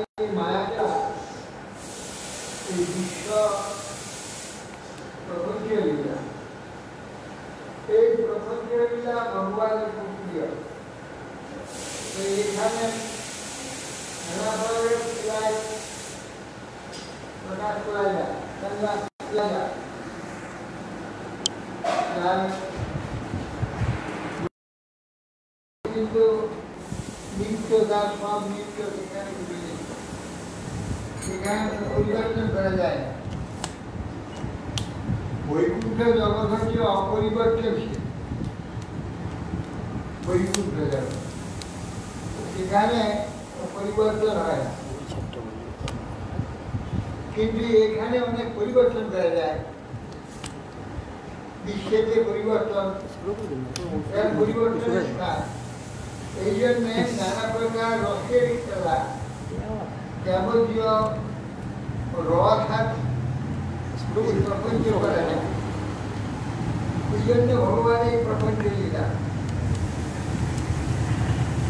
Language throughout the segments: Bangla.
এই মায়াটা এই বিশ্ব প্রপঞ্চীয় লীলা, এই প্রপঞ্চীয় লীলা ভগবানের খুব প্রিয়। তো এখানে নানা ধরনের ক্রিয়ায় প্রকাশ করা যায়, কিন্তু নিত্য তার সব নিত্য সেখানে পরিবর্তন করা যায় না। বৈকুণ্ঠ জগৎ হচ্ছে অপরিবর্তনশীল, বৈকুণ্ঠ জগৎ সেখানে পরিবর্তন হয় না, কিন্তু এখানে অনেক পরিবর্তন করা যায়। বিশ্বের যে পরিবর্তন পরিবর্তনের স্থান, এই জন্য নানা প্রকার রসের খেলা, যাবতীয় রস আছে প্রপঞ্চ করা যায়। এই জন্য ভগবান এই প্রপঞ্চ লীলা,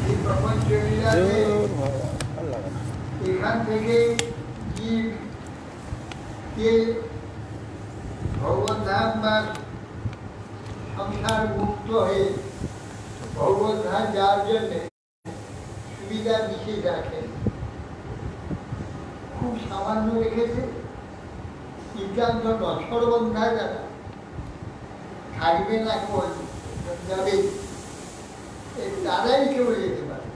এই প্রপঞ্চ লীলাতে এখান থেকে জীব কে ভগবত ধাম বা সংসার মুক্ত হয়ে ভগবত ধাম যাওয়ার জন্য সুবিধা বিশেষ রাখেন, খুব সামান্য রেখেছে। সিদ্ধান্ত নশ্বরবন্ধা যারা থাকবে না কোন যাবে, তারাই কেউ যেতে পারে,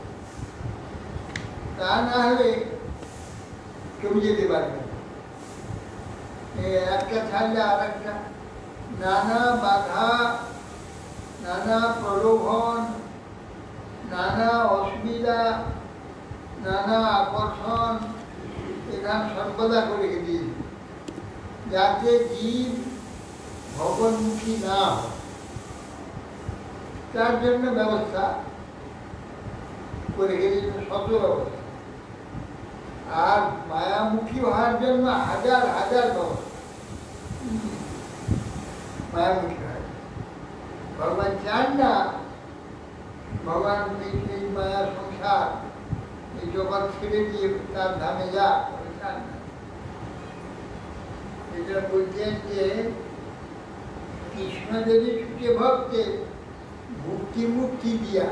তা না হলে কেউ যেতে পারবে। একটা ছাড়লে আর একটা, নানা বাধা, নানা প্রলোভন, নানা অসুবিধা, নানা আকর্ষণ এখানে সর্বদা করে দিয়েছে, যাতে জীব ভগবন্মুখী না হয়, তার জন্য ব্যবস্থা করে গেছে, শত ব্যবস্থা। আর মায়ামুখী হওয়ার জন্য হাজার হাজার ব্যবস্থা। মায়ামুখী হয় ভগবান চান না ভগবান এই মায়া সংসার এই জগৎ ছেড়ে দিয়ে তার ধামে যা, চান না। এটা বলছেন যে কৃষ্ণ যদি ছুটে ভক্তে ভক্তি মুক্তি দিয়া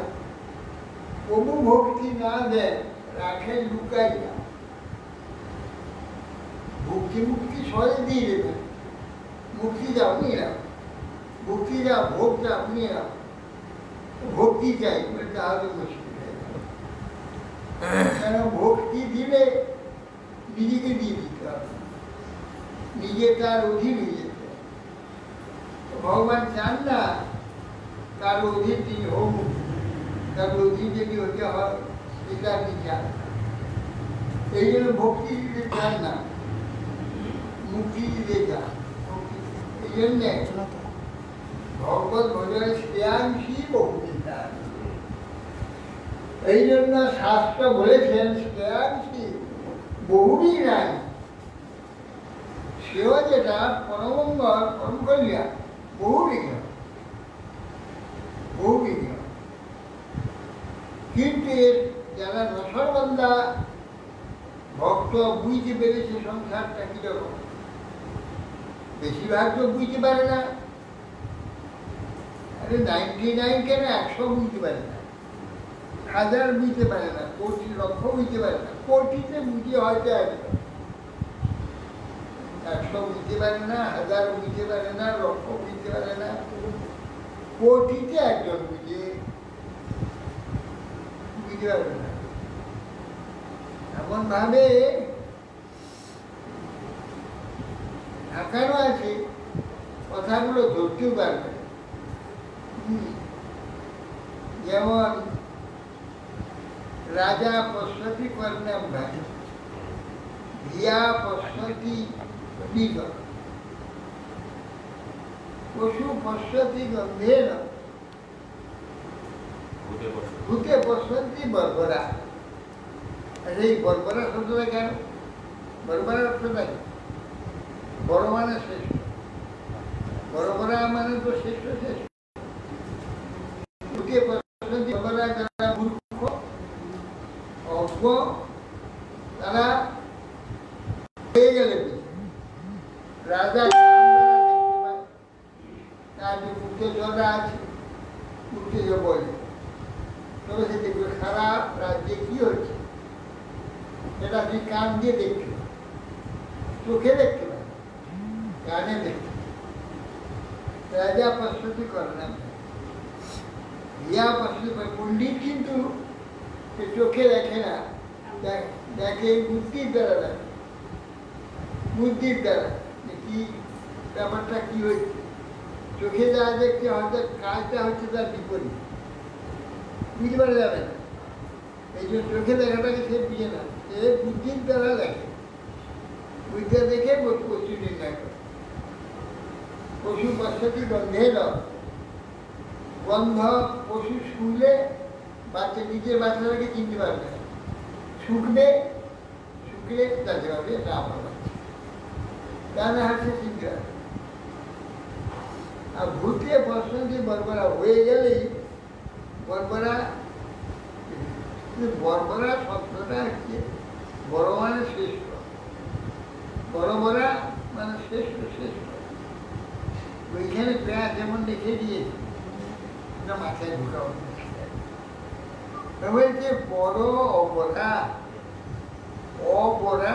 প্রভু ভক্তি না দেয়, রাখেন লুকাইয়া। ভক্তি মুক্তি সবাই দিয়ে দেবেন, মুক্তি যাও নিয়ে নাও, ভক্তি যাও, ভোগ যাও নিয়ে নাও, ভক্তি চাই তাহলে মুশকিল হয়ে যাবে। কেন ভক্তি দিলে নিজেকে দিয়ে দিতে হবে, নিজে তার অধীন হয়ে যেতে হবে। ভগবান চান না তার অধীন তিনি হোক, তার অধীন যদি হতে হয় সেটা আপনি চান। এই জন্য ভক্তি দিতে চান না, মুক্তি দিতে চান। এই জন্যে ভগবত ভজনে শ্রেয়াংশী বহুবিধা। এই জন্য শাস্ত্র বলেছেন শ্রেয়াংশী বহুবি নাই, সেও যেটা পরমঙ্গল পরম কল্যাণ বহুবিঘ্ন, বহুবিঘ্ন। কিন্তু যারা রসরবন্ধা ভক্ত বুঝতে পেরেছে সংসারটা কিরকম, বেশিরভাগ তো বুঝতে পারে না। আরে 99 কেন 100 বুঝতে পারে না, 1000 বুঝতে পারে না, কোটি লক্ষ বুঝতে পারে না, কোটিতে বুঝে হয়তো 100 বুঝতে পারে না, 1000 বুঝতে পারে না, লক্ষ বুঝতে পারে না, কোটিতে একজন বুঝতে পারবে না। এমন ভাবে ঢাকানো আছে কথাগুলো ধরতেও পারবে। যেমন রাজা পশ্যতি কর্ণম ভাই ধিয়া পশ্যতি দিগ, পশু পশ্যতি গন্ধেন ভূতে পশ্যতি বর্বরা। এই বর্বরা শব্দটা কেন? বর্বরার অর্থটা কি? বড় মানে শ্রেষ্ঠ, বর্বরা মানে তো শ্রেষ্ঠ শ্রেষ্ঠ। ভূতে পশ্যতি বর্বরা যারা মূর্খ অজ্ঞ, তারা সেটা তুই কান দিয়ে দেখতে পাবি, চোখে দেখতে পাবি, কানে দেখতে পাবি। রাজা প্রস্তুতি করে না, ইয়া প্রস্তুতি করে। পণ্ডিত কিন্তু চোখে দেখে না, দেখে বুদ্ধির দ্বারা দেখে, বুদ্ধির দ্বারা কি ব্যাপারটা কি হয়েছে। চোখে যা দেখছে হয়তো কাজটা হচ্ছে তার বিপরীত, বুঝতে পারা যাবে না। এই জন্য চোখে দেখাটাকে সে বুঝে না, সে বুদ্ধির দ্বারা দেখে, বুদ্ধি দেখে পশু নির্ণয় করে। পশু পশ্চাতি গন্ধে গন্ধ পশু শুনলে বাচ্চা নিজের বাচ্চাটাকে চিনতে পারবে না, শুকলে জানতে পারবে এটা আমার বাচ্চা, ডানে হাসে চিনতে পারবে। আর ভূতে পশ্চাতি বর্বরা হয়ে গেলেই বর্বরা শব্দটা হচ্ছে বড় মানে শ্রেষ্ঠ, বড় মানে শ্রেষ্ঠ। ওইখানে প্রায় যেমন লিখে দিয়েছে মাথায় ঢুকাও বলছে বড় অবরা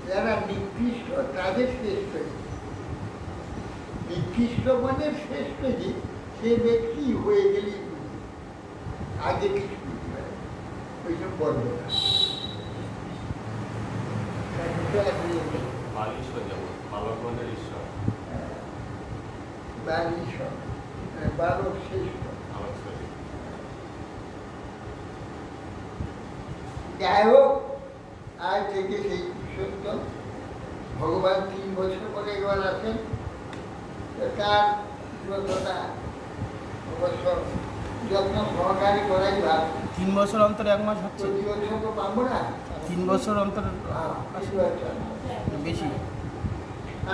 যারা নিকৃষ্ট তাদের শ্রেষ্ঠ। নিকৃষ্ট মানে শ্রেষ্ঠ যে সে ব্যক্তি হয়ে গেলেই আগে কিছু বুঝতে পারে, ওইসব বর্বরা। বালক শ্রেষ্ঠ। যাই হোক, আজ থেকে সেই পুরুষোত্তম ভগবান 3 বছর পরে একবার আসেন, তার ব্রতটা অবশ্য যত্ন সহকারে করাই ভালো। 3 বছর অন্তর 1 মাস হচ্ছে, প্রতি বছর তো পাবো না, 3 বছর অন্তর বেশি।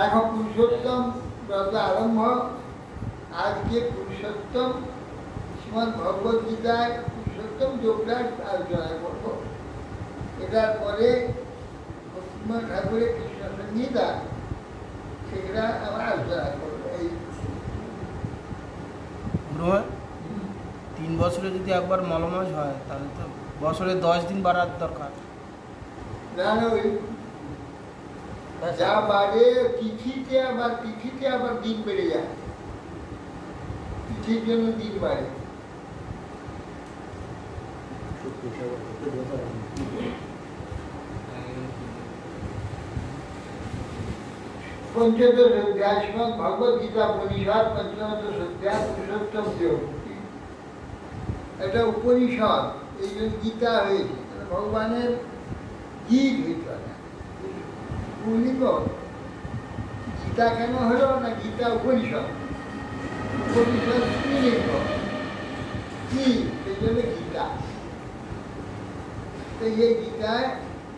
এখন পুরুষোত্তম ব্রত আরম্ভ। আজকে পুরুষোত্তম শ্রীমদ্ ভগবদ গীতায় পুরুষোত্তম যোগটা আলোচনা করব। এটার পরে ভক্তিময় ঠাকুরের কৃষ্ণ সংগীতা, সেটা আমরা আলোচনা করবো। এই 3 বছরে যদি একবার মলমাস হয় তাহলে তো বছরে 10 দিন বাড়ার দরকার। না ওই যা বাড়ে তিথিতে আবার দিন বেড়ে যায়, তিথির জন্য দিন বাড়ে। পঞ্চদশ অধ্যায় শ্রীমদ্ ভগবদ গীতা উপনিষদ, পঞ্চদশ অধ্যায় পুরুষোত্তম যোগ। এটা উপনিষদ, এই জন্য গীতা হয়েছে, ভগবানের গীত হইতে না। পুলিঙ্গ গীতা কেন হলো না? গীতা উপনিষদ, উপনিষদ স্ত্রীলিঙ্গ কি, সেই জন্য গীতা। তো এই গীতায়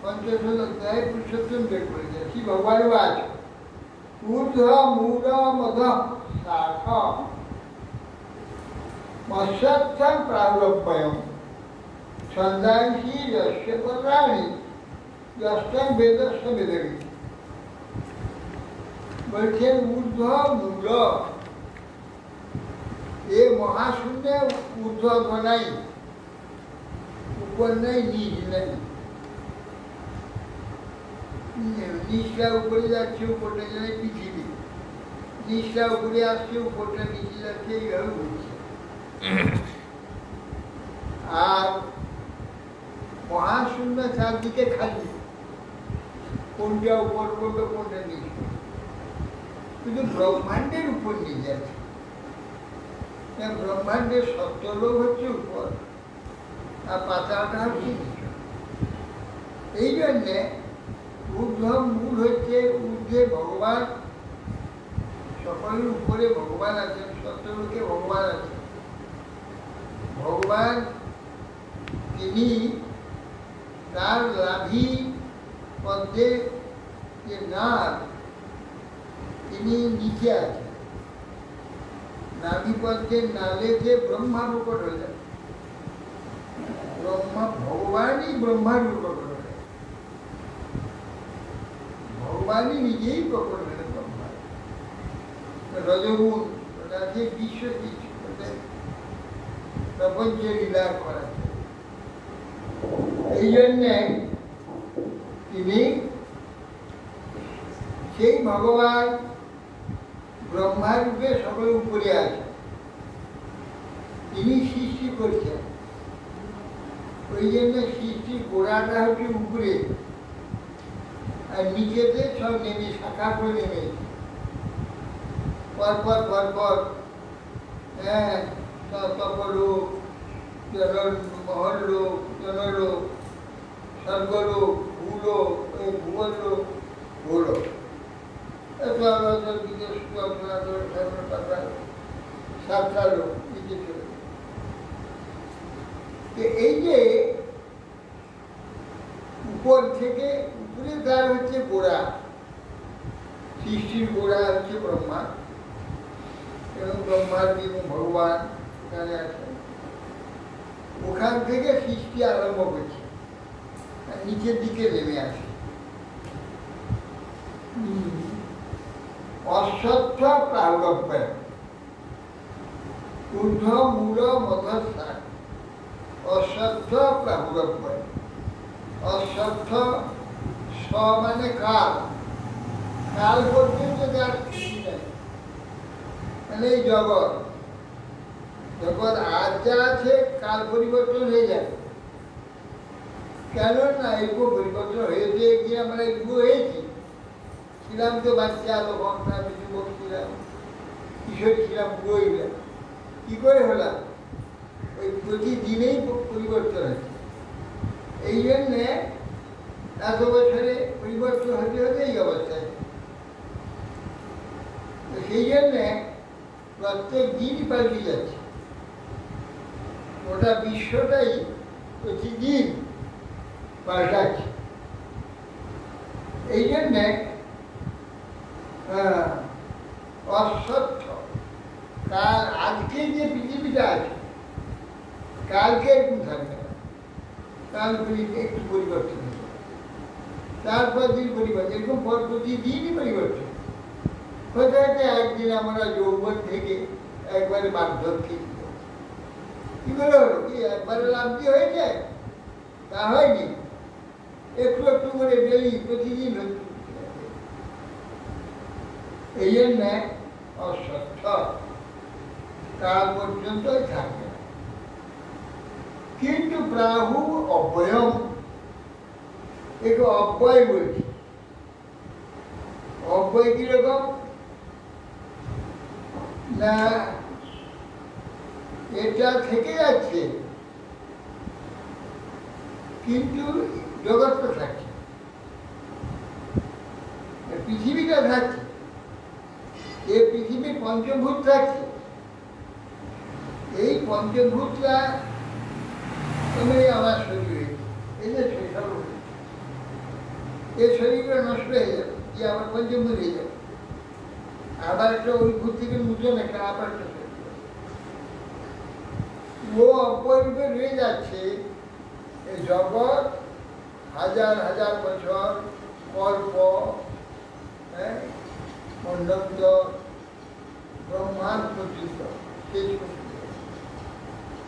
পঞ্চদশ অধ্যায় পুরুষোত্তম বের করেছে। শ্রী ভগবান বাচ ঊর্ধ্ব মূল মধ শাখ মৎস্যং প্রারব্ধয়ম ছন্দাংসি যস্য পরাণি যস্তং বেদস্য বেদবি। বলছেন ঊর্ধ্ব মূল, এ মহাশূন্যে ঊর্ধ্ব নাই, উপর নাই, নিচ নাই। নিচটা উপরে যাচ্ছে, উপরটা জানে পৃথিবী, নিচটা উপরে আসছে, উপরটা নিচে যাচ্ছে, এইভাবে বলছে। আর মহাশূন্য চারদিকে খালি, কোনটা উপর পড়বে কোনটা নিচে, কিন্তু ব্রহ্মাণ্ডের উপর নিয়ে যাচ্ছে। ব্রহ্মাণ্ডের সত্যলোক হচ্ছে উপর, আর পাতাটা হচ্ছে নিচে। এই জন্যে ঊর্ধ্ব মূল হচ্ছে, ঊর্ধ্বে ভগবান, সকলের উপরে ভগবান আছেন, সত্যলোকে ভগবান আছেন। ভগবান তিনি তার লাভি পদ্মে যে নাগ, তিনি নিচে আছেন। নাভি পদ্মের নালে যে ব্রহ্মা প্রকট হয়ে যায়, ব্রহ্মা ভগবানই ব্রহ্মার প্রকট হয়ে যায়, ভগবানই নিজেই প্রকট হলেন ব্রহ্মা। রজগুণ ওটা আছে বিশ্ব কিছু প্রপঞ্চে লীলা করা। এই জন্যে তিনি সেই ভগবান ব্রহ্মা রূপে সকলের উপরে আছেন, তিনি সৃষ্টি করছেন। ওই জন্য সৃষ্টির গোড়াটা হচ্ছে উপরে, আর নিচেতে সব নেমে শাখা করে নেমে পরপর পরপর, হ্যাঁ, তপলোক, মহল্লোক, জনলোক, স্বর্গলোক, ভূলোক, ভূগোলোক, ভূলোক, সাতটা লোক নিচে চলে। এই যে উপর থেকে উপরে তার হচ্ছে গোড়া, সৃষ্টির গোড়া হচ্ছে ব্রহ্মা, এবং ব্রহ্মার এবং ভগবান এখানে আছেন। ওখান থেকে সৃষ্টি আরম্ভ করছে, আর নিচের দিকে নেমে আসে। অশ্বত্থ প্রারব্ধ ঊর্ধ্ব মূল মধ্যস্থান। অশ্বত্থ প্রারব্ধ, অশ্বত্থ স মানে কাল, কাল পর্যন্ত যার স্থিতি নেই, মানে এই জগৎ, জগৎ আজ যা আছে কাল পরিবর্তন হয়ে যাবে। কেন না এগুলো পরিবর্তন হয়েছে কি, আমরা এগুলো হয়েছি, ছিলাম তো বাচ্চা, তখন আমি যুবক ছিলাম, কিশোর ছিলাম, বুড়ো হইলাম, কি করে হলাম? ওই প্রতিদিনেই পরিবর্তন হচ্ছে। এই জন্যে এত বছরে পরিবর্তন হতে হতে এই অবস্থায়। তো সেই জন্যে প্রত্যেক দিনই পাল্টে যাচ্ছে, গোটা বিশ্বটাই প্রতিদিন পাল্টাচ্ছে। এই জন্যে অশ্বত্থ কাল, আজকে যে পৃথিবীটা আছে কালকে এরকম থাকবে না, কাল একটু পরিবর্তন হবে, তারপর দিন পরিবর্তন, এরকম প্রতিদিনই পরিবর্তন। কোথায় একদিন আমরা যৌবন থেকে একবারে বার্ধক্যে কি করে হলো, কি একবারে লাভটি হয়ে যায়? তা হয়নি, একটু একটু করে ডেলি প্রতিদিন হচ্ছে। এই জন্য অশ্বত্থ কাল পর্যন্তই থাকবে। কিন্তু প্রাহু অব্যয়ম, একে অব্যয় বলছি। অব্যয় কিরকম না, এটা থেকে যাচ্ছে কিন্তু জগৎটা থাকছে, পৃথিবীটা থাকছে, এ পৃথিবীর পঞ্চভূত থাকছে। এই পঞ্চভূতটা আমার শরীর হয়েছে, এই যে শৈশব হয়েছে, এই শরীরটা নষ্ট হয়ে যাবে, কি আবার পঞ্চভূত হয়ে যাবে, আবার একটা ওই ভূত থেকে নতুন একটা আবার একটা শরীর, ও অপরিবে রয়ে যাচ্ছে। এই জগৎ হাজার হাজার বছর কল্প, হ্যাঁ, মন্ডন্ত, ব্রহ্মাণ্ড পর্যন্ত শেষ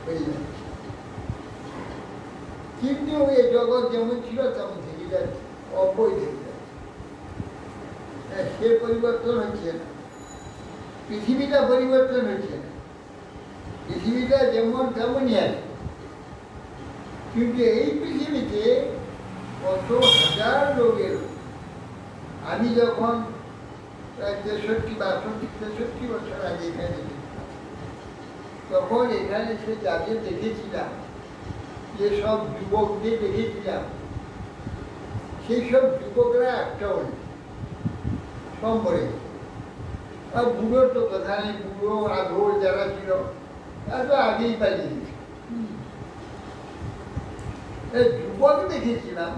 হয়ে যাচ্ছে। কিন্তু এই জগৎ যেমন ছিল তেমন থেকে যাচ্ছে, অব্যয় থেকে যাচ্ছে, সে পরিবর্তন হচ্ছে না, পৃথিবীটা পরিবর্তন হচ্ছে না, পৃথিবীটা যেমন তেমনই আছে। কিন্তু এই পৃথিবীতে কত হাজার লোকের, আমি যখন প্রায় 63 বছর আগে এখানে তখন এখানে সে যাদের দেখেছিলাম, যে সব যুবকদের দেখেছিলাম, সেই সব যুবকরা একটাও নেই, সব মরে। আর বুড়োর তো কথা নেই, বুড়ো আধোর যারা ছিল তারা তো আগেই পালিয়ে দিয়েছে। যুবক দেখেছিলাম,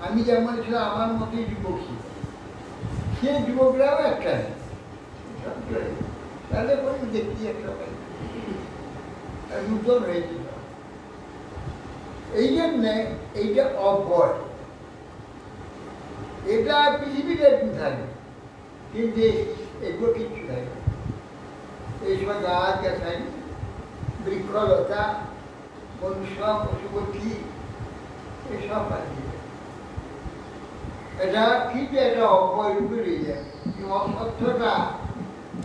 আমি যেমন ছিলাম আমার মতোই যুবক ছিল, সে যুবকরাও একটা নেই, তাদের পরে দেখি একটা নূতন হয়েছিল। এই জন্যে এইটা অভয়, এটা পৃথিবীতে একটু থাকে, কিন্তু এগুলো কিচ্ছু থাকে, এই সময় গাছ গাছাই, বৃক্ষলতা, মনুষ্য, পশুপক্ষী, এসব পাখি। এটা কিন্তু একটা অপরিপূর্ণ যায় অসত্যটা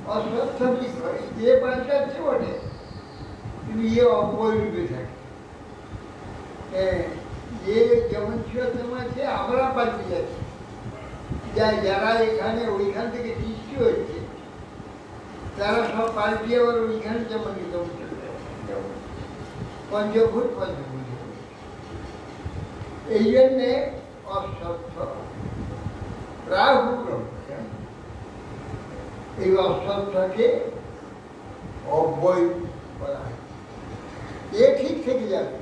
অসত্য বিষয় যে পাল্টাচ্ছে বটে কিন্তু ইয়ে অপরিপূর্ণ থাকে যে যেমন ছিল তেমন আছে আমরা পাল্টে যাচ্ছি যারা এখানে ওইখান থেকে সৃষ্টি হচ্ছে তারা সব পাল্টিয়ে আবার ওইখানে যেমন পঞ্চভূত এই জন্যে অসত্য রাহু এই অসত্যকে অব্যয় করা হয় এ ঠিক থেকে যাবে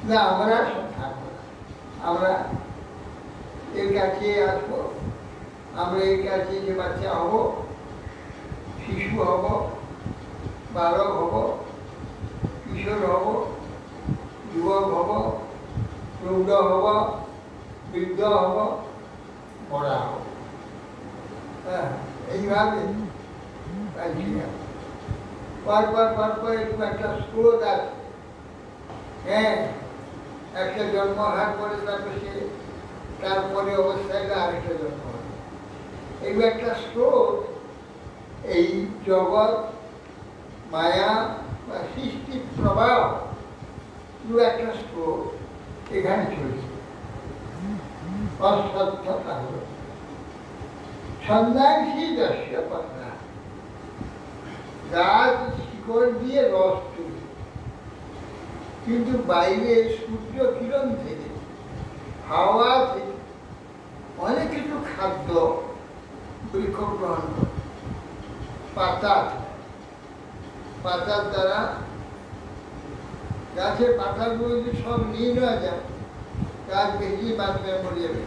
না আমরা থাকবো আমরা এর কাছে আসবো আমরা এর কাছে যে বাচ্চা হব শিশু হব বালক হব কিশোর হব যুবক হব প্রৌঢ় হব বৃদ্ধ হব মরা হব হ্যাঁ এইভাবে পরপর একটু একটা স্রোত আছে হ্যাঁ একটা জন্ম হওয়ার পরে তারপর সে তারপরে অবস্থাটা আরেকটা জন্ম হবে এগুলো একটা স্রোত এই জগৎ মায়া বা সৃষ্টির প্রভাব পুরো একটা স্রোত এখানে চলছে অসত্যতা হল ছন্দাংশী দর্শ্য পাতা গাছ শিকড় দিয়ে রস তুলে কিন্তু বাইরে সূর্য কিরণ থেকে হাওয়া থেকে অনেক কিছু খাদ্য বৃক্ষ গ্রহণ করে পাতার দ্বারা গাছের পাতাগুলো যদি সব নিয়ে নেওয়া যায় গাছ বেশি বাঁচবে মরে যাবে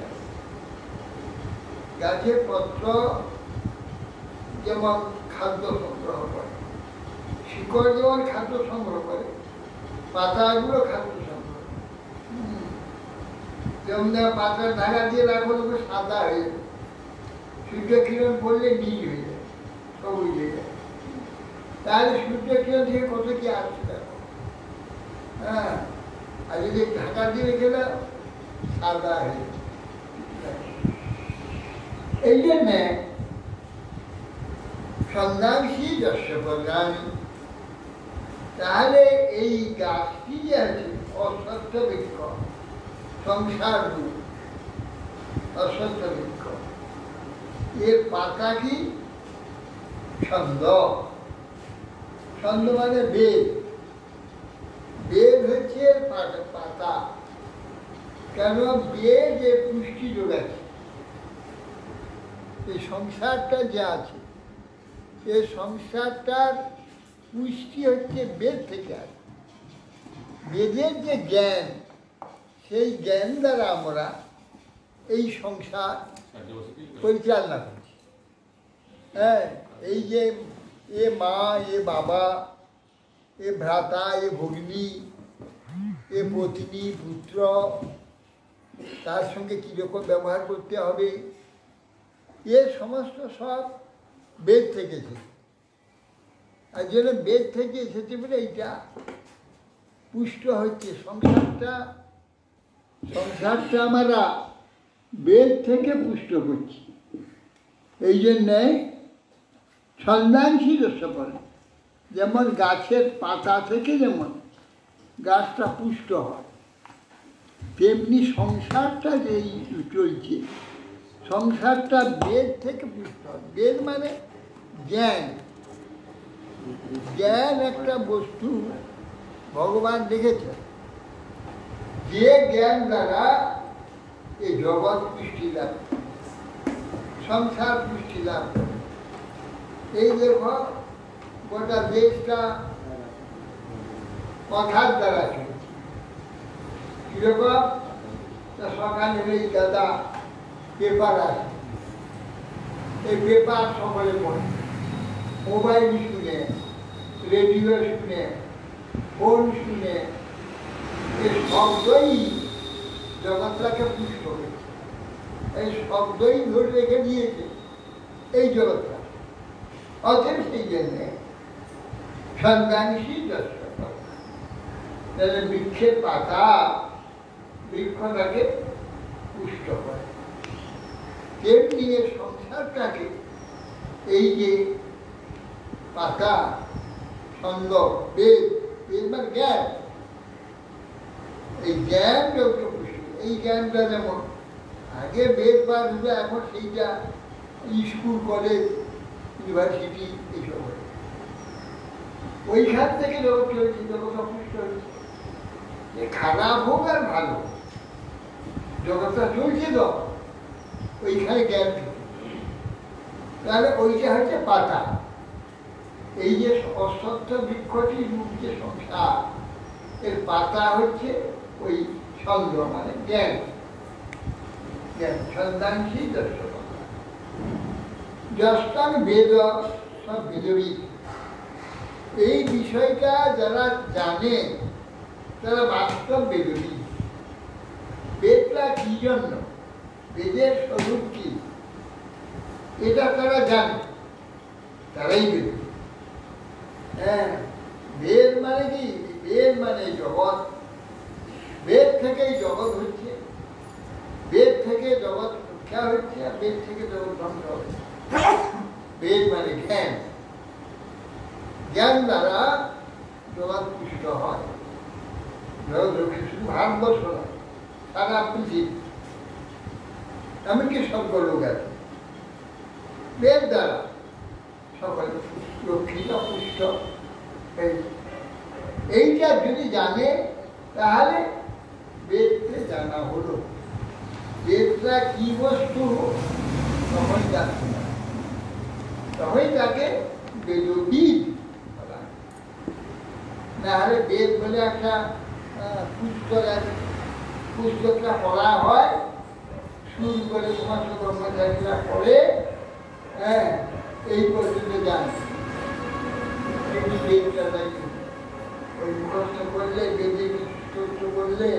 গাছের পত্র যেমন খাদ্য সংগ্রহ করে শিকড় যেমন খাদ্য সংগ্রহ করে পাতাগুলো খাদ্য সংগ্রহ করে যেমন পাতার ঢাকা দিয়ে রাখো তবে সাদা হয়ে যাবে সূর্য কিরণ পড়লে নীল হয়ে যায় সবুজ হয়ে যায় তাহলে সূর্য কিরণ থেকে কত কি আসছে দেখো হ্যাঁ আর যদি ঢাকা দিয়ে রেখে দাও সাদা হয়ে যায় এই জন্যে সন্ন্যাসী যশোপদানী তাহলে এই গাছটি যে আছে অসত্য বৃক্ষ সংসার রূপ অসত্য বৃক্ষ এর পাতা কি ছন্দ ছন্দ মানে বেদ বেদ হচ্ছে এর পাতা কেন বেদ এর পুষ্টি যোগাচ্ছে এই সংসারটা যে আছে এই সংসারটার পুষ্টি হচ্ছে বেদ থেকে আসে বেদের যে জ্ঞান সেই জ্ঞান দ্বারা আমরা এই সংসার পরিচালনা করছি হ্যাঁ এই যে এ মা এ বাবা এ ভ্রাতা এ ভগ্নী এ পত্নী পুত্র তার সঙ্গে কীরকম ব্যবহার করতে হবে এ সমস্ত সব বেদ থেকে এসেছে আর জন্য বেদ থেকে এসেছে বলে এইটা পুষ্ট হচ্ছে সংসারটা আমরা বেদ থেকে পুষ্ট করছি এই জন্যে ছন্দাংশী দোষ বলে যেমন গাছের পাতা থেকে যেমন গাছটা পুষ্ট হয় তেমনি সংসারটা যেই চলছে সংসারটা বেদ থেকে পুষ্ট হয় বেদ মানে জ্ঞান জ্ঞান একটা বস্তু ভগবান দেখেছেন যে জ্ঞান দ্বারা এই জগৎ পুষ্টি লাভ সংসার পুষ্টি লাভ এই দেখো গোটা দেশটা কথার দ্বারা চলছে কিরকম সকালে এই দাদা পেপার আছে এই পেপার সকলে পড়ে মোবাইল শুনে রেডিও শুনে ফোন শুনে এই শব্দই জগৎটাকে পুষ্ট করেছে এই শব্দই ধরে রেখে দিয়েছে এই জগৎটা অতএব সেই জন্যে সন্ন্যাসী দর্শক তাহলে বৃক্ষের পাতা বৃক্ষটাকে পুষ্ট করে তেমনি এর সংসারটাকে এই যে পাতা, ছন্দ, বেদ, বেদ মানে জ্ঞান, এই জ্ঞান যত খুশি, এই জ্ঞানটা যেমন আগে বেদ বা রূপে, এখন সেইটা স্কুল, কলেজ, ইউনিভার্সিটি এইসব হয়। ওইখান থেকে জগৎ চলছে, জগৎ অপুষ্ট হয়েছে। যে খারাপ হোক আর ভালো, জগৎটা চলছে তো ওইখানে জ্ঞান থেকে। তাহলে ওইটা হচ্ছে পাতা। এই যে অশ্বত্থ বৃক্ষটি রূপ যে সংসার, এর পাতা হচ্ছে ওই ছন্দ মানে জ্ঞান। জ্ঞান ছন্দাংশী দর্শক যস্তান বেদ, সব বেদবিদ। এই বিষয়টা যারা জানে তারা বাস্তব বেদবিদ। বেদটা কি জন্য, বেদের স্বরূপ কি, এটা তারা জানে, তারাই বেদ। হ্যাঁ, বেদ মানে কি? বেদ মানে জগৎ। বেদ থেকেই জগৎ হচ্ছে, বেদ থেকে জগৎ রক্ষা হচ্ছে, আর বেদ থেকে জগৎ ধ্বংস হচ্ছে। বেদ মানে জ্ঞান। জ্ঞান দ্বারা জগৎ পুষ্ট হয়। জগৎ রক্ষা শুধু ভারতবর্ষ নয়, সারা পৃথিবী, এমনকি স্বর্গলোক আছে। বেদ দ্বারা সকলে রক্ষিত পুষ্ট। এইটা যদি জানে তাহলে বেদকে জানা হলো। বেদটা কি বস্তু তখন জানতে না, তখন তাকে বেদবিদ বলা। না হলে বেদ বলে একটা পুস্তক আছে, পুস্তকটা পড়া হয়, সুর করে সমস্ত কর্মচারীরা পড়ে, হ্যাঁ, এই পর্যন্ত জানে। বেদটা দেখে ওই মুখস্থ করলে, বেদে স্তোত্র করলে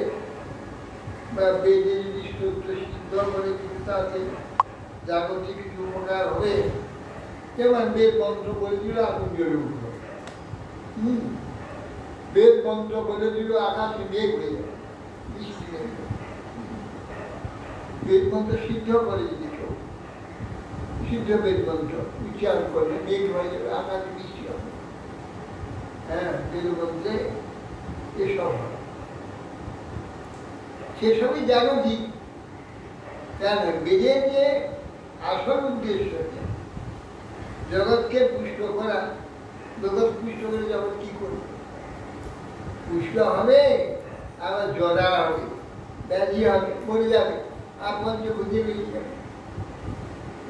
বা বেদে যদি স্তোত্র সিদ্ধ করে তাতে জাগতিক কিছু উপকার হবে। যেমন বেদ মন্ত্র বলে দিল আগুন জ্বলে উঠল, বেদ মন্ত্র বলে দিল আকাশে মেঘ হয়ে যাবে, বৃষ্টি হয়ে যাবে। বেদ মন্ত্র সিদ্ধ করে যদি কেউ সিদ্ধ বেদ মন্ত্র উচ্চারণ করলে মেঘ হয়ে যাবে, আকাশে বৃষ্টি হবে। হ্যাঁ, বেদ মন্ত্রে এসব হয়, সেসবই জাগতিক। কেন? বেদের যে আসল উদ্দেশ্য জগৎকে পুষ্ট করা। জগৎ পুষ্ট করে জগৎ কি করবে? পুষ্ট হবে, আবার জরা হবে, ব্যাধি হবে, মরে যাবে, আর পঞ্চভূতে বেরিয়ে যাবে।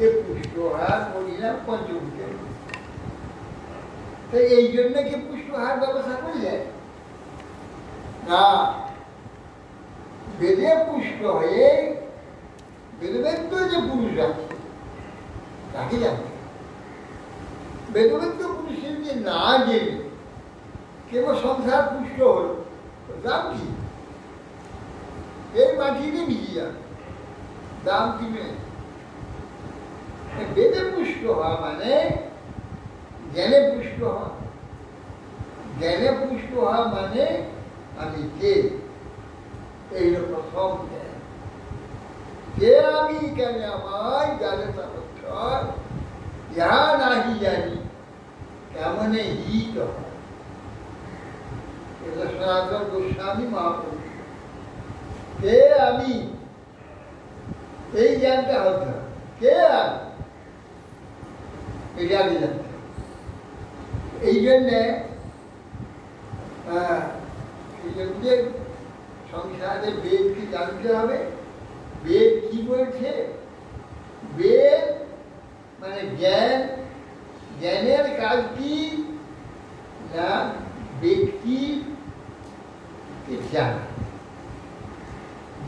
এ পুষ্ট হার মরিলাম পঞ্চভূতে। তো এই জন্য কি পুষ্ট হার ব্যবস্থা করে যায় না? বেদে পুষ্ট হয়ে বেদবেদ্য যে পুরুষ আছে তাকে জানবে। বেদবেদ্য পুরুষের যে না জেনে কেবল সংসার পুষ্ট হল, দাম কি? এই মাটিতে মিশে যাবে, দাম কি নেই। বেদে পুষ্ট হওয়া মানে জ্ঞানে পুষ্ট হওয়া। জ্ঞানে পুষ্ট হওয়া মানে আমি কে, এই প্রথম জ্ঞান। কে আমি, কেন আমার জানে তার ইহা নাহি জানি কেমনে হিত হয়। এটা সনাতন গোস্বামী মহাপুরুষ। কে আমি, এই জ্ঞানটা হতে হবে। কে আমি, এটা আমি জানতে হবে। এই জন্যে সংসারে বেদকে জানতে হবে। বেদ কি বলছে? বেদ মানে জ্ঞান। জ্ঞানের কাজ কি না? ব্যক্তিকে জানা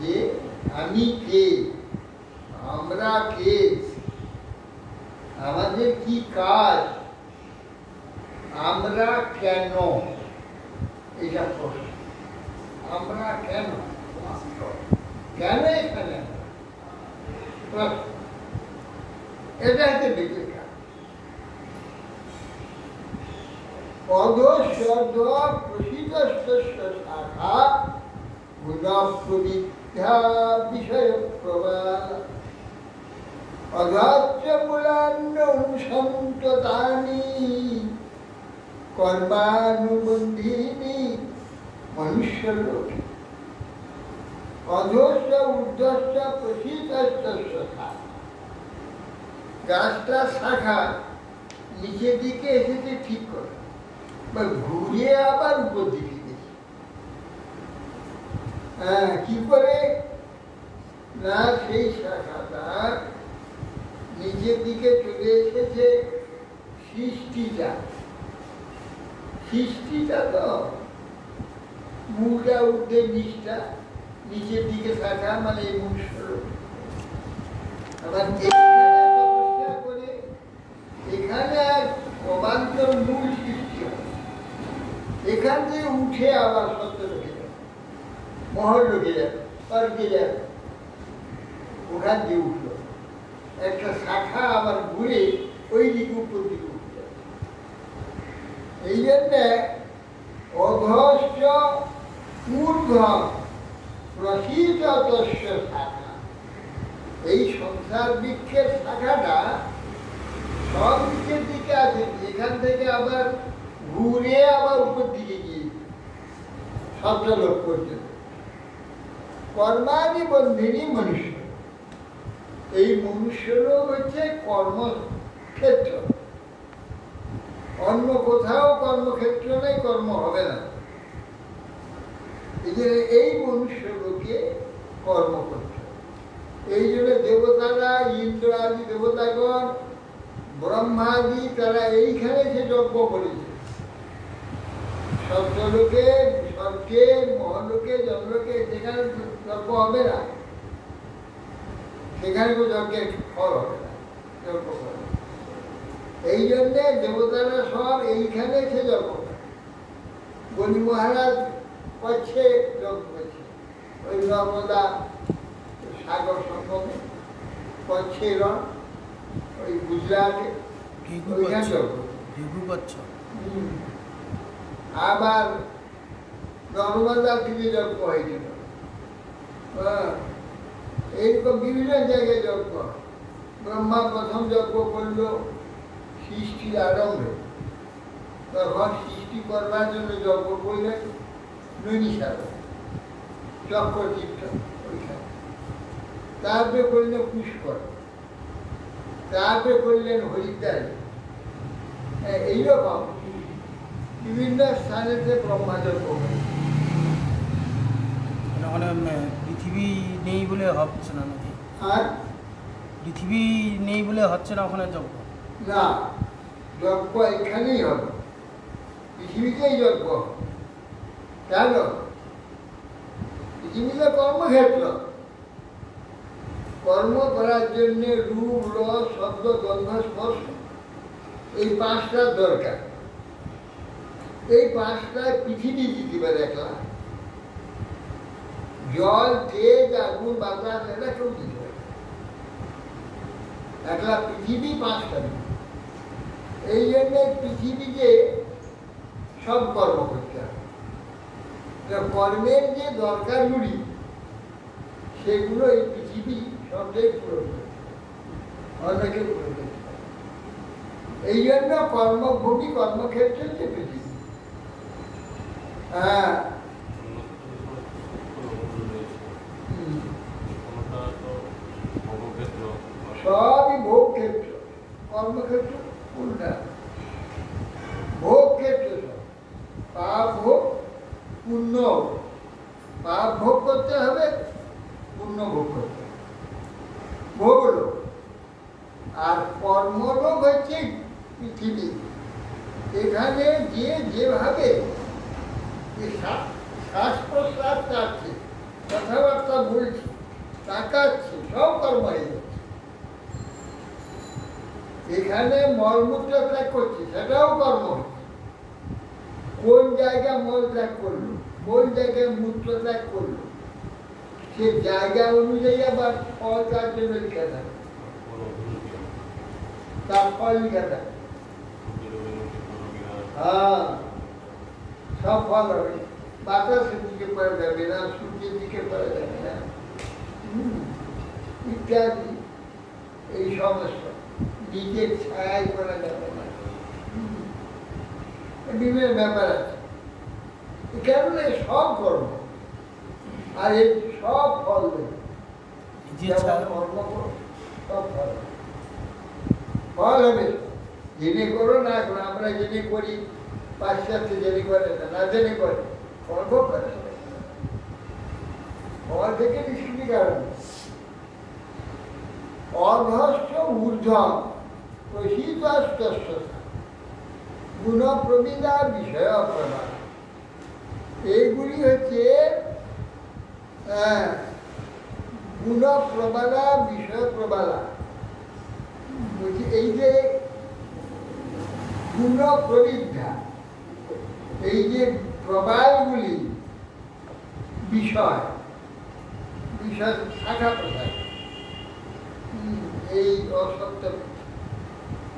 যে আমি কে, আমরা কে, আমাদের কি কাজ, আমরা কেন, এটা প্রশ্ন। আমরা কেন, কেন এখানে, এটা হচ্ছে বেদের কাজ। পদশব্দ প্রসিদ্ধ শাখা গুণপ্রবিদ্যা বিষয় প্রবাল। অধর্ষমূলান্য সন্ততানি কর্মানুবন্ধিনী মনুষ্য লোকে অধস্য ঊর্ধ্বস্য প্রসিদ্ধস্য শাখা। গাছটার শাখা নিচের দিকে এসেছে ঠিক করে, বা ঘুরিয়ে আবার উপর দিকে গেছে। হ্যাঁ, কি করে না, সেই শাখাটা নিচের দিকে চলে এসেছে সৃষ্টিটা। সৃষ্টিটা তো মূলটা উঠে নিচটা, নিচের দিকে শাখা মানে এই মূল স্বরূপ। আবার তপস্যা করে এখানে এক অবান্তর মূল সৃষ্টি হয়, এখান থেকে উঠে আবার সত্য ঢুকে যাবে, মহল ঢুকে যাবে, স্বর্গে যাবে, ওখান দিয়ে উঠলো একটা শাখা আবার ঘুরে ওই দিকে উপর দিকে উঠে যাবে। এই জন্যে অধস্য ঊর্ধ্ব প্রসিদ্ধস্য শাখা, এই সংসার বৃক্ষের শাখাটা সব দিকের দিকে আছে, এখান থেকে আবার ঘুরে আবার উপর দিকে গিয়ে সপ্তলোক পর্যন্ত। কর্মানি বন্ধিনী মনুষ্য, এই মনুষ্যরও হচ্ছে কর্মক্ষেত্র, অন্য কোথাও কর্মক্ষেত্র নেই, কর্ম হবে না। এই জন্য এই মনুষ্য লোকে কর্ম করতে, এই জন্য দেবতারা, ইন্দ্র আদি দেবতাগণ, ব্রহ্মাদি, তারা এইখানে সে যজ্ঞ করেছে। সত্যলোকে, স্বর্গে, মহলোকে, জন্মলোকে সেখানে যজ্ঞ হবে না, সেখানে কোনো যজ্ঞের ফল হবে না, যজ্ঞ করে। এই জন্যে দেবতারা সব এইখানে সে যজ্ঞ করে। বলি মহারাজ করছে, যজ্ঞ করছে ওই নর্মদা সাগর সঙ্গমে, করছে রণ ওই গুজরাটে, ওইখানে যজ্ঞ। আবার নর্মদা থেকে যজ্ঞ হয়েছিল, এইরকম বিভিন্ন জায়গায় যজ্ঞ। ব্রহ্মা প্রথম যজ্ঞ করল সৃষ্টির আরম্ভে, তখন সৃষ্টি করবার জন্য যজ্ঞ করলেন নৈনিশালে, চক্রতীর্থ ওইখানে। তারপরে করলেন পুষ্কর, তারপরে করলেন হরিদ্বারে। এইরকম বিভিন্ন স্থানেতে ব্রহ্মাযজ্ঞ করে। ওখানে পৃথিবী নেই বলে হচ্ছে না নাকি? আর পৃথিবী নেই বলে হচ্ছে না ওখানে যজ্ঞ? না, যজ্ঞ এখানেই হবে, পৃথিবীতেই যজ্ঞ। কেন? পৃথিবীতে কর্মক্ষেত্র, কর্ম করার জন্য রূপ, রস, শব্দ, গন্ধ, স্পর্শ, এই পাঁচটার দরকার। এই পাঁচটায় পৃথিবী দিতে পারে একলা, জল, তেজ, আগুন, বাতাস এটা কেউ দিতে পারে, একলা পৃথিবী পাঁচটা। এই জন্যে পৃথিবীতে সব কর্ম করতে হবে। কর্মের যে দরকারগুলি সেগুলো এই পৃথিবী সবটাই পূরণ করতে, অন্যকে পূরণ করতে। এই জন্য কর্মভূমি, কর্মক্ষেত্র হচ্ছে পৃথিবী। হ্যাঁ, সবই ভোগ ক্ষেত্র, কর্মক্ষেত্র কোনটা? ভোগ ক্ষেত্র সব। পাপ ভোগ, পুণ্য। পাপ ভোগ করতে হবে, পুণ্য ভোগ করতে হবে, ভোগ লোক। আর কর্মলোক হচ্ছে পৃথিবী। এখানে যে যেভাবে শ্বাস প্রশ্বাস চাচ্ছে, কথাবার্তা বলছে, তাকাচ্ছে, সব কর্ম হয়ে যাচ্ছে। এখানে মলমূত্র ত্যাগ করছে, সেটাও কর্ম হচ্ছে। কোন জায়গায় মল ত্যাগ করলো, কোন জায়গায় মূত্র ত্যাগ করলো, সে জায়গা অনুযায়ী আবার ফল তার জন্য লিখে থাকে, তার ফল লিখে থাকে। হ্যাঁ, সব ফল হবে। বাতাসের দিকে পড়ে যাবে না, সূর্যের দিকে পড়ে যাবে না, ইত্যাদি। এই সমস্ত নিজের ছায়াই করা যাবে না, বিভিন্ন ব্যাপার আছে। এই কারণে সব কর্ম আর এই সব ফল দেবে, যেমন কর্ম করো সব ফল হবে। ফল হবে, জেনে করো না করো, আমরা জেনে করি, পাশ্চাত্য জেনে করে না জেনে করে, কর্ম করে ফল থেকে নিষ্কৃতি কারণ। অধস্য ঊর্ধ্বম প্রসিদ্ধ গুণ প্রবিদা বিষয় প্রমাণ। এইগুলি হচ্ছে গুণ প্রবালা বিষয় প্রবালা। বলছি এই যে গুণ প্রবিদ্যা, এই যে প্রবালগুলি বিষয় বিষয় শাখা প্রসাদ, এই অসত্য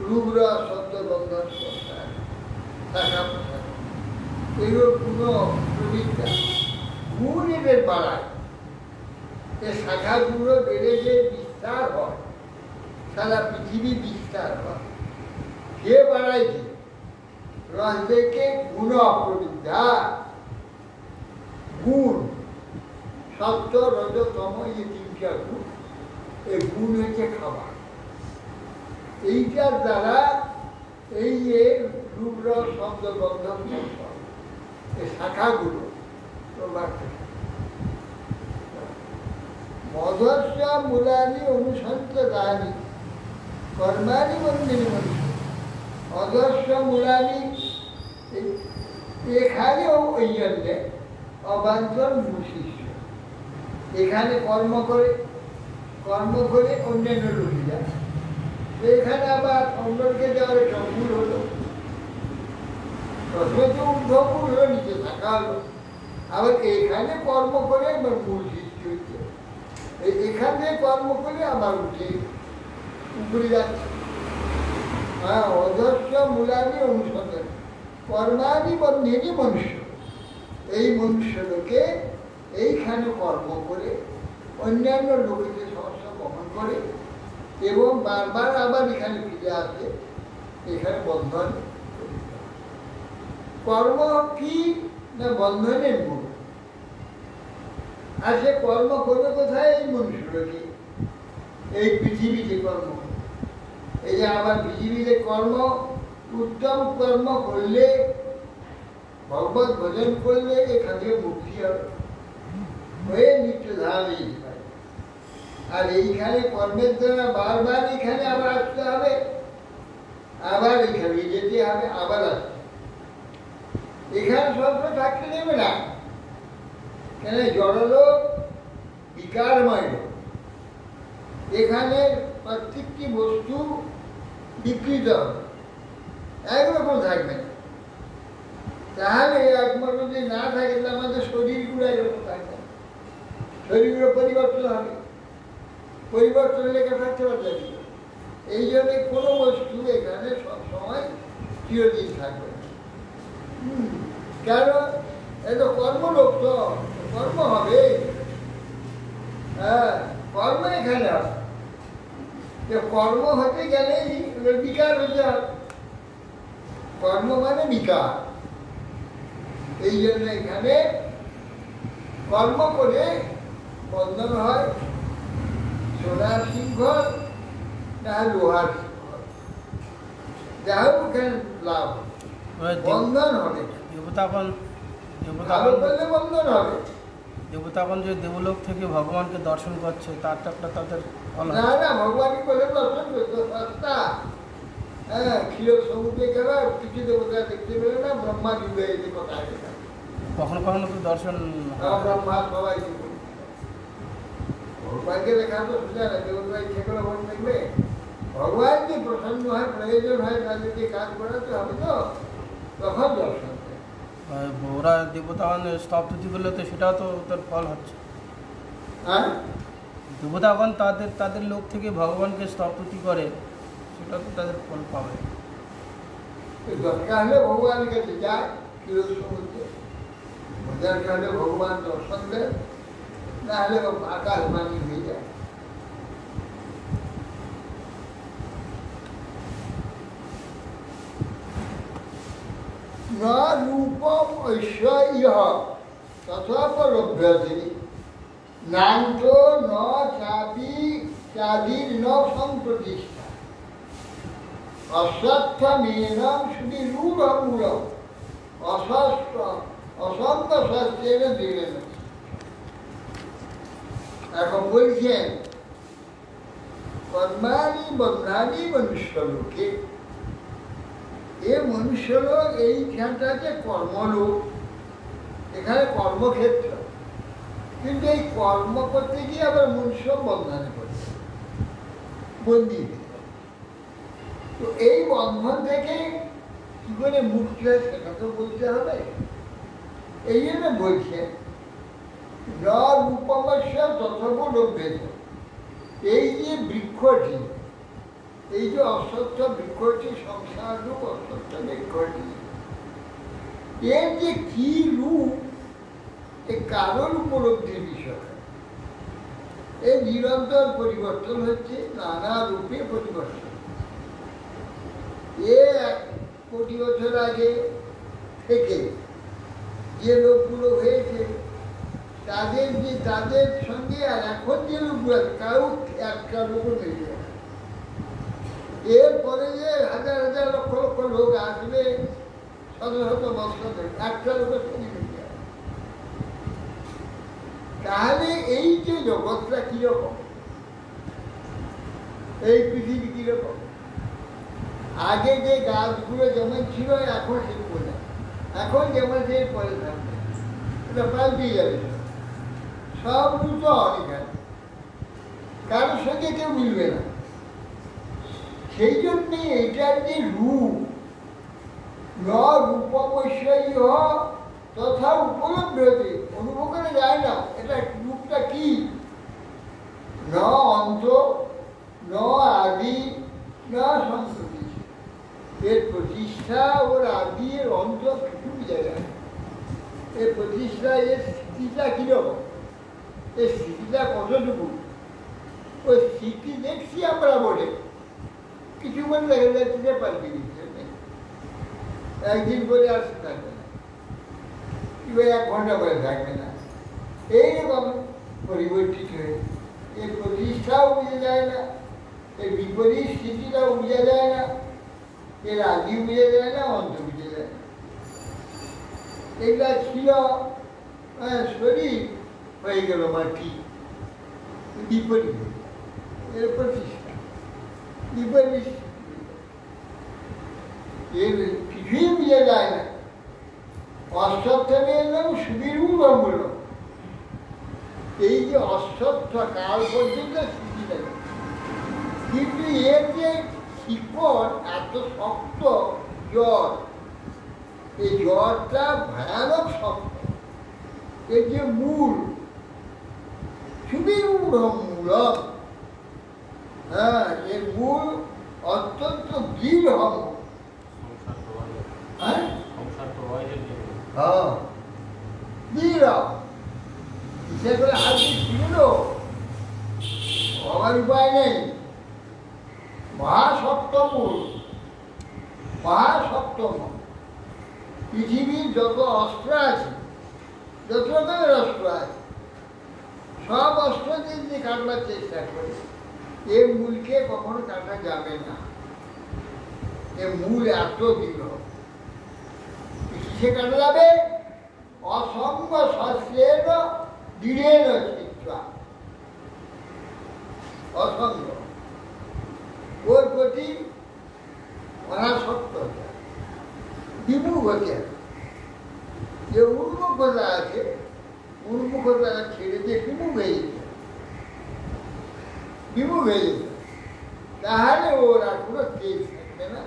রূপর অসত্য বন্ধন শাখা প্রসাদ, এগুলো গুণ প্রবিদ্যা, গুণ এদের বাড়ায়। এই শাখাগুলো বেড়ে যে বিস্তার হয়, সারা পৃথিবী বিস্তার হয়, কে বাড়াইছে? রস থেকে গুণ প্রবিদ্যা। গুণ সত্য রজ তম, এই তিনটা গুণ, এই গুণ হচ্ছে খাবার। এইটার দ্বারা এই যে রূপ রস শব্দ গন্ধ এই শাখাগুলো প্রভাব মধস্য মূলানি অনুসন্তদানি কর্মানি বন্দিনী মনুষ্য। অধস্য মূলানি এখানেও ওই জন্যে অবাঞ্চন মুশিষ্য, এখানে কর্ম করে অন্যান্য লোকে যায়, এখানে আবার অন্যকে যাওয়ার একটা ভুল হলো, প্রথমে তো ঊর্ধ্বমূল হলো, নিচে থাকা হলো, আবার এখানে কর্ম করে একবার মূল সৃষ্টি হচ্ছে, এখানে কর্ম করে আবার উঠে উপরে যাচ্ছে। হ্যাঁ, অধস্য মূলানি অনুসন্ধান কর্মানি বন্ধেনি মনুষ্য। এই মনুষ্য লোকে এইখানে কর্ম করে অন্যান্য লোকেদের সমস্যা বহন করে এবং বারবার আবার এখানে ফিরে আসে, এখানে বন্ধন। কর্ম কি না বন্ধনের মূল। আর সে কর্ম করবে কোথায়? এই মনুষ্যকে, এই পৃথিবীতে কর্ম। এই যে আবার পৃথিবীতে কর্ম, উত্তম কর্ম করলে, ভগবত ভজন করলে এখান থেকে মুক্তি হবে, হয়ে নিত্যধাম এই পায়। আর এইখানে কর্মের দ্বারা বারবার এখানে আবার আসতে হবে, আবার এখানে যেতে হবে, আবার আসতে। এখানে স্বল্প থাকতে দেবে না, কেন? জড়লোক বিকারময় লোক, এখানে প্রত্যেকটি বস্তু বিকৃত হবে, একরকম থাকবে না। তাহলে একমাত্র যদি না থাকে তাহলে আমাদের শরীরগুলো একরকম থাকবে না, শরীরগুলো পরিবর্তন হবে, পরিবর্তন লেখা থাকতে পারবে। এই জন্য কোনো বস্তু এখানে সবসময় চিরদিন থাকবে না। কারণ এত কর্মলোক, তো কর্ম হবে, হ্যাঁ কর্ম এখানে হবে। কর্ম হতে গেলেই বিকার হতে হবে, কর্ম মানে বিকার। এই জন্য এখানে কর্ম করে বন্ধন হয়, সোনার শৃঙ্খল না লোহার শৃঙ্খল, যা হোক এখানে লাভ বন্ধন হবে। ভালো করলে বন্ধন হবে। দেবতাগণ যে দেবলোক থেকে ভগবানকে দর্শন করছে, তার তো একটা তাদের না না, ভগবানকে বলে দর্শন করতো সস্তা। হ্যাঁ, ক্ষীর সমুদ্রে গেল, কিছু দেবতা দেখতে পেলে না, ব্রহ্মা যুগে এসে কথা আছে, কখনো কখনো তো দর্শন ব্রহ্মা সবাই ভগবানকে দেখা তো সোজা না, দেবতা ইচ্ছে করে ভোট দেখবে। ভগবান যে প্রসন্ন হয়, প্রয়োজন হয়, তাদেরকে কাজ করাতে হবে, তো তখন দর্শন। ওরা দেবতাগণ স্তবতুতি করলে তো সেটাও তো তার ফল হচ্ছে। হ্যাঁ, দেবতাগণ তাদের লোক থেকে ভগবানকে স্তবতুতি করে, সেটা তো তাদের ফল পাবে। দরকার হলে ভগবানের কাছে যায়, ক্ষীর সমুদ্রে দরকার হলে ভগবান দর্শন দেয়, না হলে আকাশবাণী হয়ে যায়। ঐশ্বর্য তথোপলভ্যতে নান্তো ন চাপি চাদির ন সম্প্রতিষ্ঠা অশ্বত্থমেনম সুবিরূঢ়মূলম অসন্ত শাস্ত্রের দিলেন। এখন বলছেন কর্মাণি বন্ধানি মনুষ্যলোকে, এ মনুষ্যলোক এইখানটাতে কর্মলোক, এখানে কর্মক্ষেত্র, কিন্তু এই কর্ম করতে গিয়ে আবার মনুষ্য বন্ধনে করছে, বন্দী। তো এই বন্ধন থেকে কি করে মুক্তি হয় সেটা তো বলতে হবে। এই জন্য বলছে ন রূপমস্য তথোপলভ্যেত, এই যে বৃক্ষটি, এই যে অশ্বত্থ বৃক্ষটি, সংসার রূপ অশ্বত্থ বৃক্ষটি, এর যে কি রূপ, এই কারণ উপলব্ধির বিষয়। এই নিরন্তর পরিবর্তন হচ্ছে, নানা রূপে পরিবর্তন। এ 1 কোটি বছর আগে থেকে যে লোকগুলো হয়েছে তাদের সঙ্গে আর এখন যে লোকগুলো, কাউ একটা লোকও নেই। এরপরে যে হাজার হাজার লক্ষ লক্ষ লোক আসবে, শত শত বছর ধরে, একটা লোকের সঙ্গে মিলে যাবে। তাহলে এই যে জগৎটা কিরকম, এই পৃথিবী কিরকম, আগে যে গাছগুলো যেমন ছিল এখন সেরকম না, এখন যেমন সে পরে থাকবে, এটা পাল্টে যাবে, সব নূতন। এখানে কারোর সঙ্গে কেউ মিলবে না। সেই জন্যে এটার যে রূপ, ন রূপমস্য তথা উপলব্ধ হতে, অনুভব করা যায় না। এটা রূপটা কি? ন অন্ত, ন আদি, ন সম্প্রতি। এর প্রতিষ্ঠা, ওর আদি, এর অন্ত কিছু বোঝা যায় না। এর প্রতিষ্ঠা, এর স্থিতিটা কিরকম, এর স্থিতিটা কতটুকু, ওই স্থিতি দেখছি আমরা বলে, কিছু মনে দেখা যাচ্ছে যে পাল্টে দিচ্ছে, একদিন করে আর থাকবে না, কিংবা 1 ঘন্টা করে থাকবে না, এইরকম পরিবর্তিত হয়ে এর প্রতিষ্ঠাও বুঝে যায় না, এর বিপরীত স্থিতিটাও বুঝা যায় না, এর আদি বুঝে যায় না, অন্ত বুঝে যায় না। এগুলা ছিল শরীর, হয়ে গেল মাটি, বিপরীত এর প্রতিষ্ঠা, বিপরীত এর কিছুই বুঝে যায় না। অশ্বত্থমের নাম সুবিরূঢ়মূলম, এই যে অশ্বত্থ কাল পর্যন্ত স্থিতি থাকে, কিন্তু এর যে শিকড় এত শক্ত, জ্বর, এই জ্বরটা ভয়ানক শক্ত। এর যে মূল সুবিরূঢ়মূলম, হ্যাঁ, এর মূল অত্যন্ত দৃঢ়। হ্যাঁ, দৃঢ়। ইচ্ছে করে হাত দিয়ে ছিল, হওয়ার উপায় নেই। মহাশক্ত মূল, মহাশক্ত মূল। পৃথিবীর যত অস্ত্র আছে, যত রকমের অস্ত্র আছে, সব অস্ত্র দিয়ে কাটবার চেষ্টা করে, এর মূলকে কখনো কাটা যাবে না। এর মূল এত দৃঢ়, কিসে কাটা যাবে? অসঙ্গ শাস্ত্রের দৃঢ়ের চিত্রা, অসঙ্গ, ওর প্রতি অনাসক্ত, বিমুখ হতে হবে। যে উন্মুখতা আছে, উন্মুখতা ছেড়ে দিয়ে বিমুখ হয়ে যেতে, বিমুখ হয়ে যেতে, তাহলে ওর আর কোনো তেজ থাকবে না,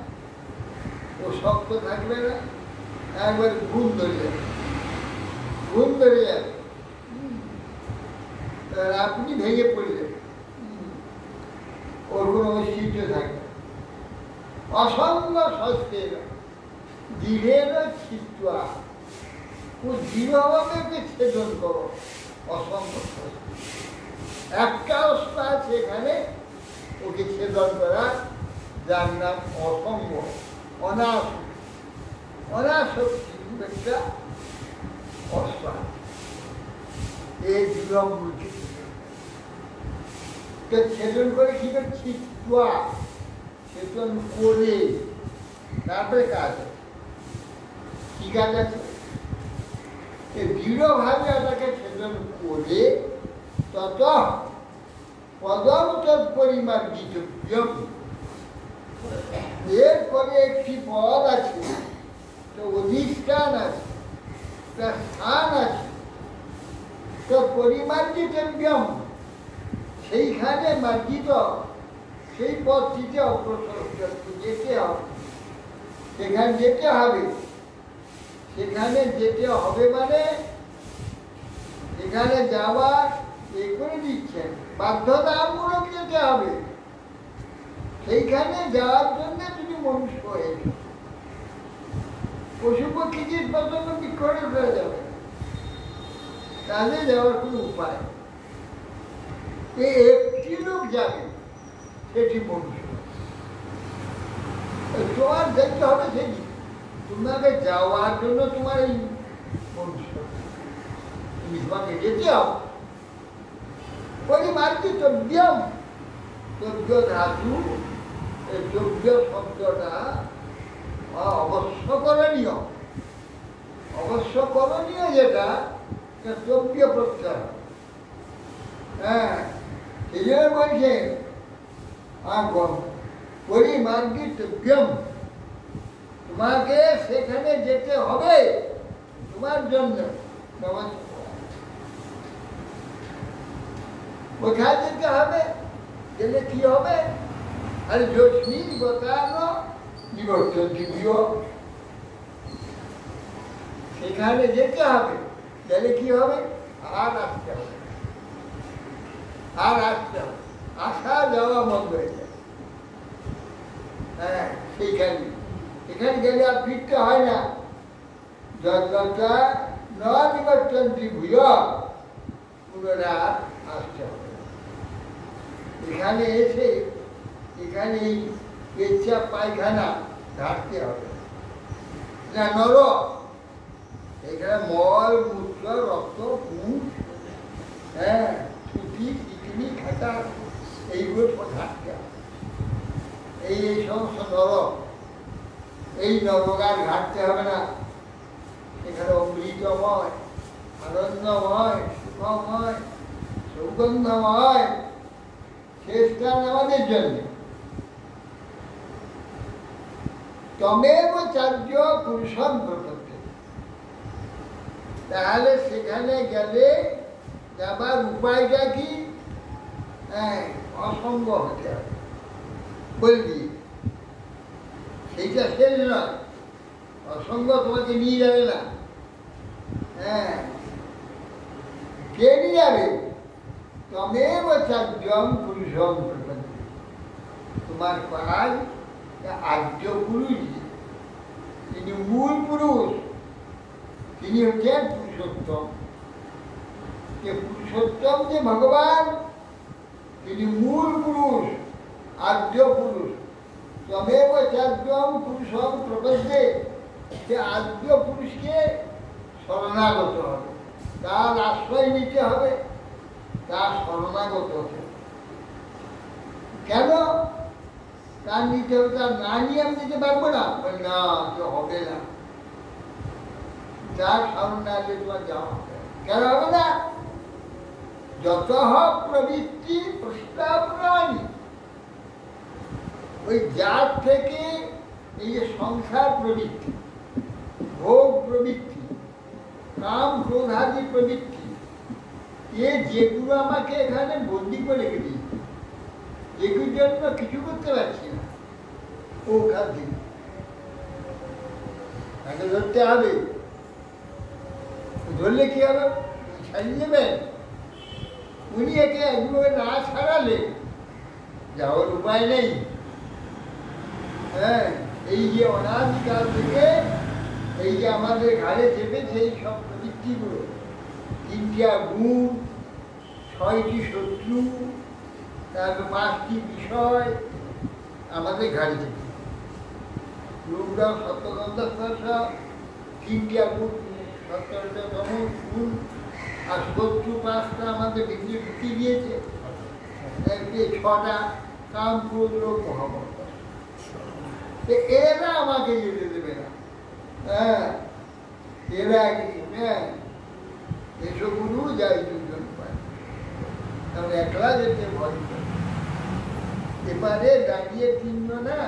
ও শক্ত থাকবে না, একবার ঘুম ধরে যাবে, ঘুম ধরে যাবে, আপনি ভেঙে পড়লেন, ওর কোনো অস্তিত্ব থাকবে। অসঙ্গ শাস্ত্রের দৃঢ়ের ছিত্রা, ও দৃঢ়ভাবে ওকে ছেদন করো। অসঙ্গ শাস্ত্র একটা অস্ত্র আছে এখানে, ওকে ছেদন করা, যার নাম অসঙ্গ, অনাসক্তি। অনাসক্তি একটা এই বিলম্বকে ছেদন করে কি করছি ছেদন করে তারপরে কাজ আছে। কি কাজ আছে? দৃঢ়ভাবে ওটাকে ছেদন করে তত পদম তৎপরিমার্জিত। এরপরে একটি পদ আছে, তো অধিষ্ঠান আছে, তার স্থান আছে, তো পরিমার্জিত সেইখানে মার্জিত সেই পথটিতে অগ্রসর যেতে হবে। সেখানে যেতে হবে, সেখানে যেতে হবে মানে সেখানে যাওয়ার এ করে দিচ্ছেন, বাধ্যতামূলক যেতে হবে। সেইখানে যাওয়ার জন্য তুমি মনুষ্য হয়েছ। পশু পক্ষী জীব পতঙ্গ বিক্ষরে ফেলে যাবে, তাহলে যাওয়ার কোনো উপায়। একটি লোক যাবে, সেটি মনুষ্য। তোমার দেখতে হবে সেটি তোমাকে যাওয়ার জন্য তোমার এই মনুষ্য, তুমি তোমাকে যেতে হবে। পরিমার্জিত যোগ্য ধাতু, যোগ্য শব্দটা অবশ্যকরণীয়। অবশ্যকরণীয় যেটা যোগ্য প্রত্যয়। হ্যাঁ, এই জন্য বলছেন পরিমার্জিত তোমাকে সেখানে যেতে হবে তোমার জন্য। কোথায় যেতে হবে? গেলে কি হবে? আর যোশনী বতানো বিবর্তন দিবিও, সেখানে যেতে হবে। গেলে কি হবে? আর আসতে হবে, আর আসতে হবে। আসা যাওয়া বন্ধ হয়ে যায়। হ্যাঁ, সেইখানে এখানে গেলে আর ফিরতে হয় না। যতটা নিবর্তন দিবিও, পুনরায় আসতে হবে। এখানে এসে এখানে এই পেচ্ছাপ পায়খানা ঢাকতে হবে না, নর এখানে মল মূত্র রক্ত মুখ, হ্যাঁ, ছুটি পিকনি খাটা এইগুলো ঢাকতে হবে। এই সমস্ত নর, এই নরকার ঘাটতে হবে না। এখানে অমৃতময়, আনন্দময়, সুখময়, সৌগন্ধময় শেষ স্থান আমাদের জন্য। তমেব চার্য পুরুষম প্রপত্তি। তাহলে সেখানে গেলে যাবার উপায়টা কি? হ্যাঁ, অসঙ্গ হতে হবে। বলবি সেইটা শেষ নয়, অসঙ্গ তোমাকে নিয়ে যাবে না। হ্যাঁ, কে নিয়ে যাবে? তমেব চার্যম পুরুষম প্রপত্তি। তোমার কাজ আর্য পুরুষ, তিনি মূল পুরুষ, তিনি হচ্ছেন পুরুষোত্তম। যে পুরুষোত্তম যে ভগবান, তিনি মূল পুরুষ, আর্য পুরুষ। তমেব চার্যম পুরুষম প্রপদ্যে, সে আর্য পুরুষকে শরণাগত হবে, তার আশ্রয় নিতে হবে, তার শরণাগত হবে। কেন তার নিতে হবে? তার না নিয়ে আমি দিতে পারবো না, না তো হবে না। যার শরণ না হলে তোমার যাওয়া হবে। কেন হবে না? যত প্রবৃত্তি প্রস্তাবনানি, ওই যার থেকে এই যে সংসার প্রবৃত্তি, ভোগ প্রবৃত্তি, কাম ক্রোধাদি প্রবৃত্তি, যেগুলো আমাকে এখানে বন্দি করে রেখে দিয়েছে, এগুলোর জন্য কিছু করতে পারছি না, ও খাদ্য তাকে ধরতে হবে। ধরলে কি হবে? ছাড়িয়ে দেবেন। উনি একে একভাবে না ছাড়ালে যাওয়ার উপায় নেই। হ্যাঁ, এই যে অনাদিকাল থেকে এই যে আমাদের ঘাড়ে চেপেছে এই সব প্রবৃত্তিগুলো, 3টা গুণ, 6টি শত্রু, তারপর 5টি বিষয় আমাদের ঘাড়ে চেপেছে। রূপরা সত্যগন্ধ স্পর্শ, 3টা গুণ, 17তম গুণ, আর শত্রু 5টা আমাদের ভিতরে ঢুকিয়ে দিয়েছে, 6টা কাম করল মহামত। এরা আমাকে যেতে দেবে না। হ্যাঁ, এরা এসব গুরু যাই 2জন পায়, কারণ একলা যেতে ভয় করে। এবারে দাঁড়িয়ে 3 না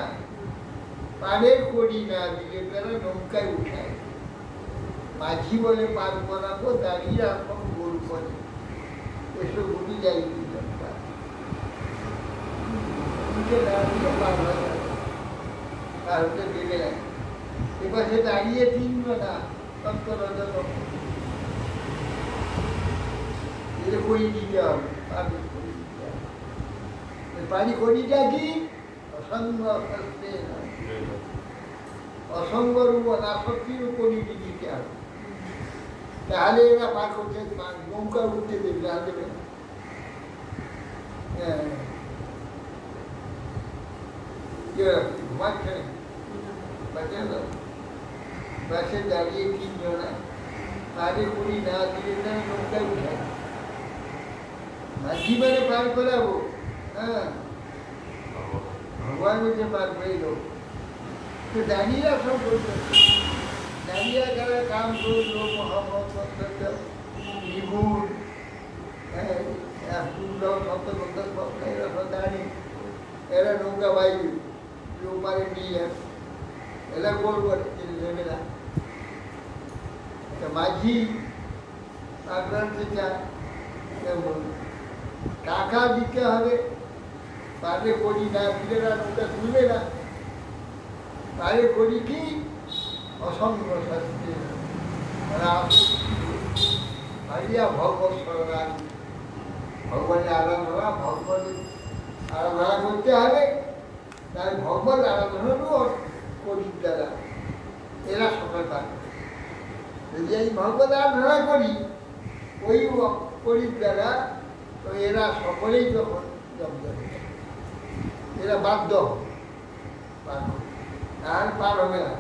পারে করি না দিলে তারা নৌকায় উঠায়। মাঝি বলে পার করাবো, দাঁড়িয়ে এখন গোল করে। এসব গুরু যাই 2জন পায়, দাঁড়িয়ে পার হয়ে যাবে, তাহলে দেবে না। এবার সে দাঁড়িয়ে 3 না করি দিতে হবে, পানি করিটা কি অসঙ্গ, অসঙ্গ রূপ আসক্তির করি দিতে হবে, তাহলে এরা পার করতে নৌকা উঠতে দেবে, আর দেবে না। ঘুমাচ্ছে বাসে দাঁড়িয়ে 3 জনা পারে করি না দিলে না নৌকায় উঠায়। মাঝি মানে পার করাবো, হ্যাঁ ভগবান হচ্ছে পার করে দেবো। তো দাঁড়িয়ে সব করতে, দাঁড়িয়ে যারা কাম করলো মহামত বিভুর, হ্যাঁ এরা সব দাঁড়িয়ে, এরা নৌকা বাইরে ওপারে নিয়ে যাবে, এরা গোল করে নেবে না। মাঝি আক্রান্তে চায়, টাকা দিতে হবে, পারে করি না দিলে না নৌকা তুলবে না। পারে করি কি অসঙ্গ শাস্তি ভগবত সরকার, ভগবানের আরাধনা, ভগবানের আরাধনা করতে হবে। তাই ভগবত আরাধনারও করির দ্বারা এরা সকাল পায়। যদি এই ভগবত আরাধনা করি ওই করির দ্বারা, তো এরা সকলেই যখন জব্দ হবে, এরা বাধ্য আর পার হবে না।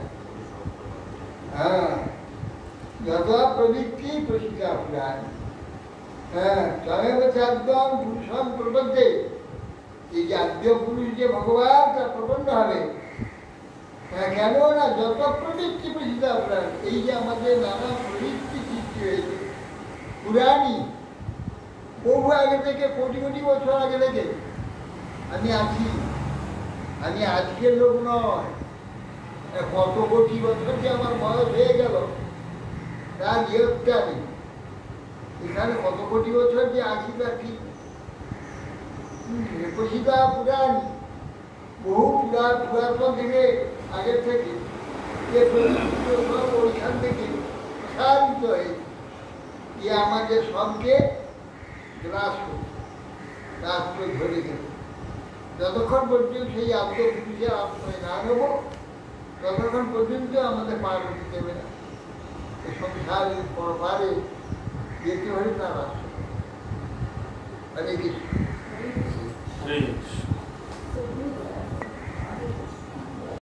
হ্যাঁ, যত প্রবৃত্তি প্রসিদ্ধা প্রাণ, হ্যাঁ স্বয়ং চাদ্যম পুরুষম প্রবদ্ধে, এই যে আদ্য পুরুষ যে ভগবান তার প্রবন্ধ হবে। হ্যাঁ, কেন না যত প্রবৃত্তি প্রসিদ্ধা প্রাণ, এই যে আমাদের নানা প্রবৃত্তি সৃষ্টি হয়েছে পুরাণী, বহু আগে থেকে, কোটি কোটি বছর আগে থেকে আমি আছি। আমি আজকের লোক নয়, কত কোটি বছর যে আমার বয়স হয়ে গেল তার ইয়ত্তা নেই। এখানে কত কোটি বছর যে আছি তার ঠিক প্রসিদ্ধা পুরাণ, বহু পুরাতন থেকে আগের থেকে ওইখান থেকে প্রসারিত হয়েছে, যে আমাদের সবকে গ্রাস করছে, রাষ্ট্র ধরে গেছে। যতক্ষণ পর্যন্ত সেই আত্মপুরুষের আশ্রয় না নেব, ততক্ষণ পর্যন্ত আমাদের পার হতে দেবে না। এই সংসারের পরপারে যেতে হলে তার আশ্রয়। হরে কৃষ্ণ।